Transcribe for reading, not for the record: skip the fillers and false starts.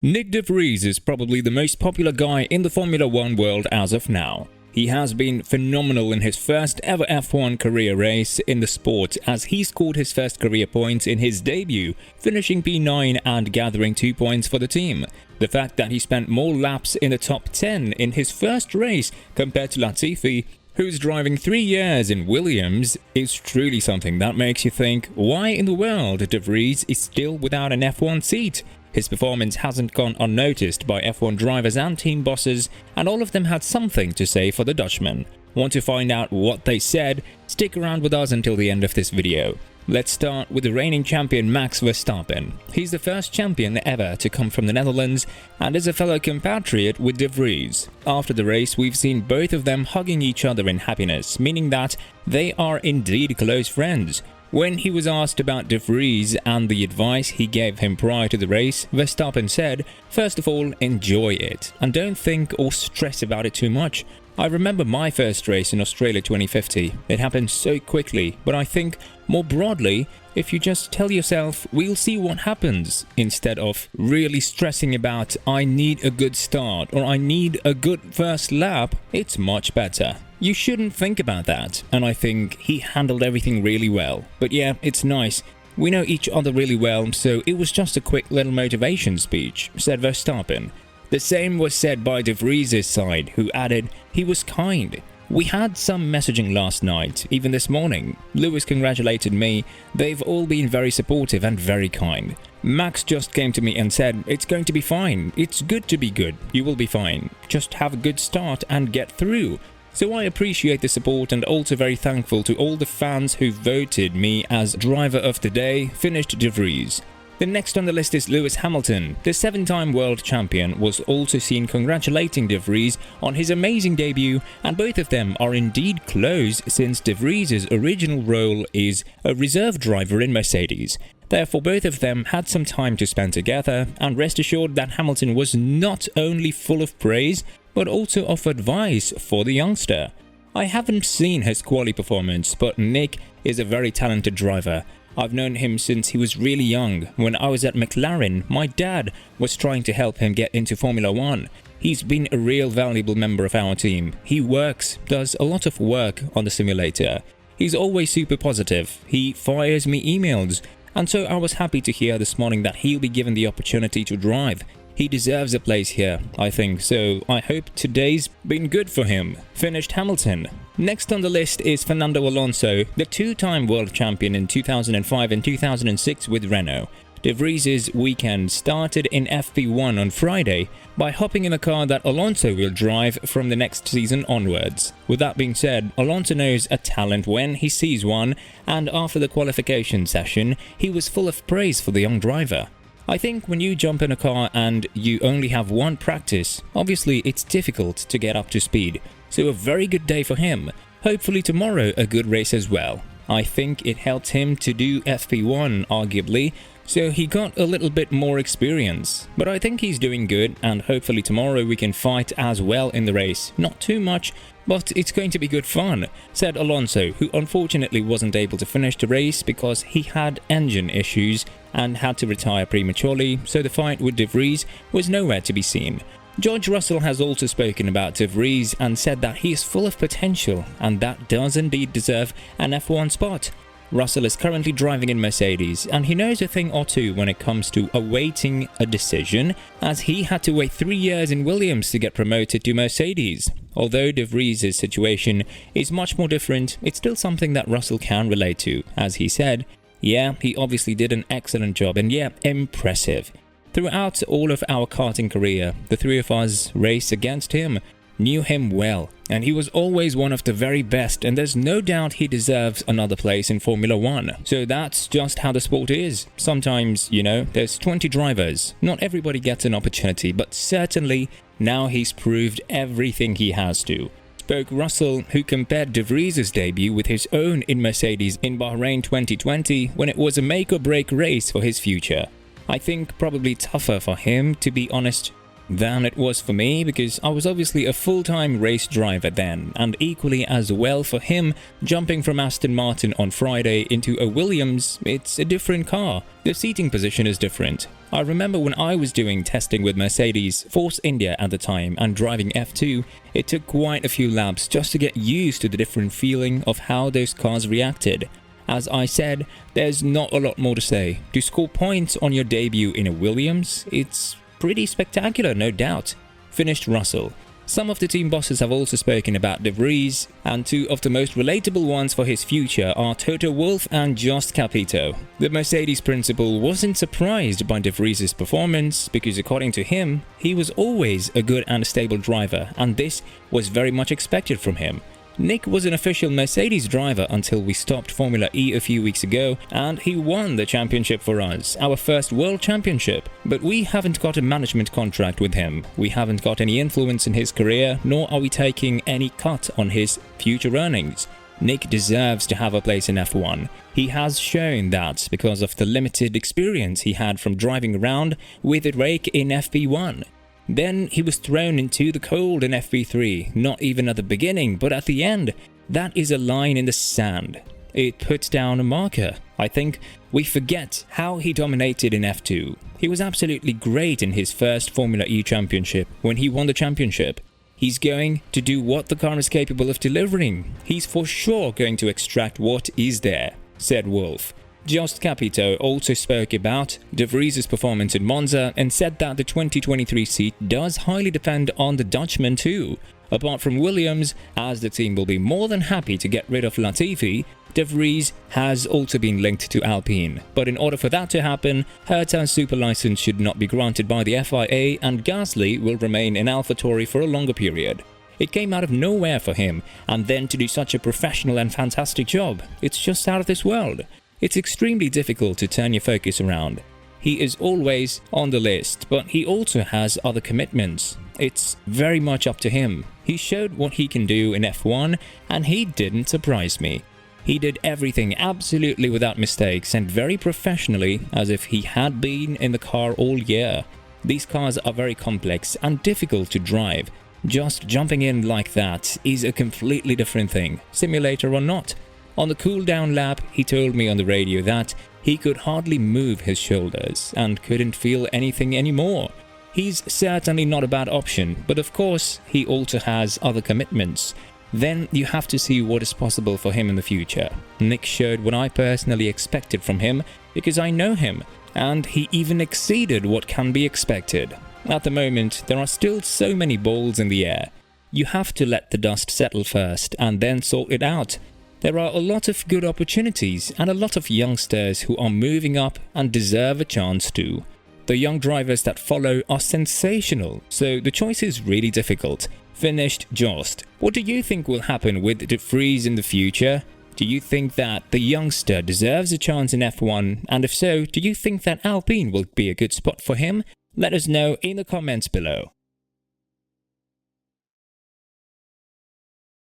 Nyck de Vries is probably the most popular guy in the Formula 1 world as of now. He has been phenomenal in his first ever F1 career race in the sport, as he scored his first career points in his debut, finishing P9 and gathering 2 points for the team. The fact that he spent more laps in the top 10 in his first race compared to Latifi, who's driving 3 years in Williams, is truly something that makes you think, why in the world de Vries is still without an F1 seat? His performance hasn't gone unnoticed by F1 drivers and team bosses, and all of them had something to say for the Dutchman. Want to find out what they said? Stick around with us until the end of this video. Let's start with the reigning champion Max Verstappen. He's the first champion ever to come from the Netherlands and is a fellow compatriot with de Vries. After the race, we've seen both of them hugging each other in happiness, meaning that they are indeed close friends. When he was asked about de Vries and the advice he gave him prior to the race, Verstappen said, "First of all, enjoy it, and don't think or stress about it too much. I remember my first race in Australia 2050. It happened so quickly, but I think, more broadly, if you just tell yourself, we'll see what happens, instead of really stressing about, I need a good start or I need a good first lap, it's much better." You shouldn't think about that, and I think he handled everything really well. But yeah, it's nice. We know each other really well, so it was just a quick little motivation speech, said Verstappen. The same was said by de Vries' side, who added, he was kind. We had some messaging last night, even this morning. Lewis congratulated me. They've all been very supportive and very kind. Max just came to me and said, it's going to be fine. It's good to be good. You will be fine. Just have a good start and get through. So I appreciate the support and also very thankful to all the fans who voted me as driver of the day, finished de Vries. The next on the list is Lewis Hamilton. The 7-time world champion was also seen congratulating de Vries on his amazing debut, and both of them are indeed close since de Vries' original role is a reserve driver in Mercedes. Therefore, both of them had some time to spend together, and rest assured that Hamilton was not only full of praise, but also of advice for the youngster. I haven't seen his quali performance, but Nyck is a very talented driver. I've known him since he was really young. When I was at McLaren, my dad was trying to help him get into Formula 1. He's been a real valuable member of our team. He does a lot of work on the simulator. He's always super positive. He fires me emails. And so I was happy to hear this morning that he'll be given the opportunity to drive. He deserves a place here, I think, so I hope today's been good for him. Finished Hamilton. Next on the list is Fernando Alonso, the 2-time world champion in 2005 and 2006 with Renault. De Vries' weekend started in FP1 on Friday by hopping in a car that Alonso will drive from the next season onwards. With that being said, Alonso knows a talent when he sees one, and after the qualification session, he was full of praise for the young driver. I think when you jump in a car and you only have one practice, obviously it's difficult to get up to speed, so a very good day for him. Hopefully tomorrow a good race as well. I think it helped him to do FP1 arguably, so he got a little bit more experience. But I think he's doing good, and hopefully tomorrow we can fight as well in the race. Not too much, but it's going to be good fun, said Alonso, who unfortunately wasn't able to finish the race because he had engine issues and had to retire prematurely, so the fight with de Vries was nowhere to be seen. George Russell has also spoken about de Vries and said that he is full of potential and that does indeed deserve an F1 spot. Russell is currently driving in Mercedes, and he knows a thing or two when it comes to awaiting a decision, as he had to wait 3 years in Williams to get promoted to Mercedes. Although de Vries' situation is much more different, it's still something that Russell can relate to, as he said, yeah, he obviously did an excellent job and yeah, impressive. Throughout all of our karting career, the three of us raced against him, knew him well, and he was always one of the very best, and there's no doubt he deserves another place in Formula 1. So that's just how the sport is. Sometimes, you know, there's 20 drivers. Not everybody gets an opportunity, but certainly now he's proved everything he has to. Spoke Russell, who compared de Vries' debut with his own in Mercedes in Bahrain 2020 when it was a make or break race for his future. I think probably tougher for him, to be honest. than it was for me, because I was obviously a full-time race driver then, and equally as well for him, jumping from Aston Martin on Friday into a Williams, it's a different car. The seating position is different. I remember when I was doing testing with Mercedes Force India at the time and driving F2, it took quite a few laps just to get used to the different feeling of how those cars reacted. As I said, there's not a lot more to say. To score points on your debut in a Williams, it's pretty spectacular, no doubt. Finished Russell. Some of the team bosses have also spoken about DeVries, and two of the most relatable ones for his future are Toto Wolff and Jost Capito. The Mercedes principal wasn't surprised by DeVries' performance because, according to him, he was always a good and stable driver, and this was very much expected from him. Nyck was an official Mercedes driver until we stopped Formula E a few weeks ago, and he won the championship for us, our first world championship. But we haven't got a management contract with him, we haven't got any influence in his career, nor are we taking any cut on his future earnings. Nyck deserves to have a place in F1. He has shown that because of the limited experience he had from driving around with a rake in FP1. Then he was thrown into the cold in FP3, not even at the beginning, but at the end. That is a line in the sand. It puts down a marker. I think we forget how he dominated in F2. He was absolutely great in his first Formula E championship when he won the championship. He's going to do what the car is capable of delivering. He's for sure going to extract what is there, said Wolff. Jost Capito also spoke about DeVries' performance in Monza and said that the 2023 seat does highly depend on the Dutchman too. Apart from Williams, as the team will be more than happy to get rid of Latifi, DeVries has also been linked to Alpine. But in order for that to happen, Herta's super license should not be granted by the FIA, and Gasly will remain in AlphaTauri for a longer period. It came out of nowhere for him, and then to do such a professional and fantastic job, it's just out of this world. It's extremely difficult to turn your focus around. He is always on the list, but he also has other commitments. It's very much up to him. He showed what he can do in F1, and he didn't surprise me. He did everything absolutely without mistakes and very professionally, as if he had been in the car all year. These cars are very complex and difficult to drive. Just jumping in like that is a completely different thing, simulator or not. On the cool-down lap, he told me on the radio that he could hardly move his shoulders and couldn't feel anything anymore. He's certainly not a bad option, but of course, he also has other commitments. Then you have to see what is possible for him in the future. Nyck showed what I personally expected from him because I know him, and he even exceeded what can be expected. At the moment, there are still so many balls in the air. You have to let the dust settle first and then sort it out. There are a lot of good opportunities and a lot of youngsters who are moving up and deserve a chance too. The young drivers that follow are sensational, so the choice is really difficult. Finished Jost. What do you think will happen with DeVries in the future? Do you think that the youngster deserves a chance in F1? And if so, do you think that Alpine will be a good spot for him? Let us know in the comments below.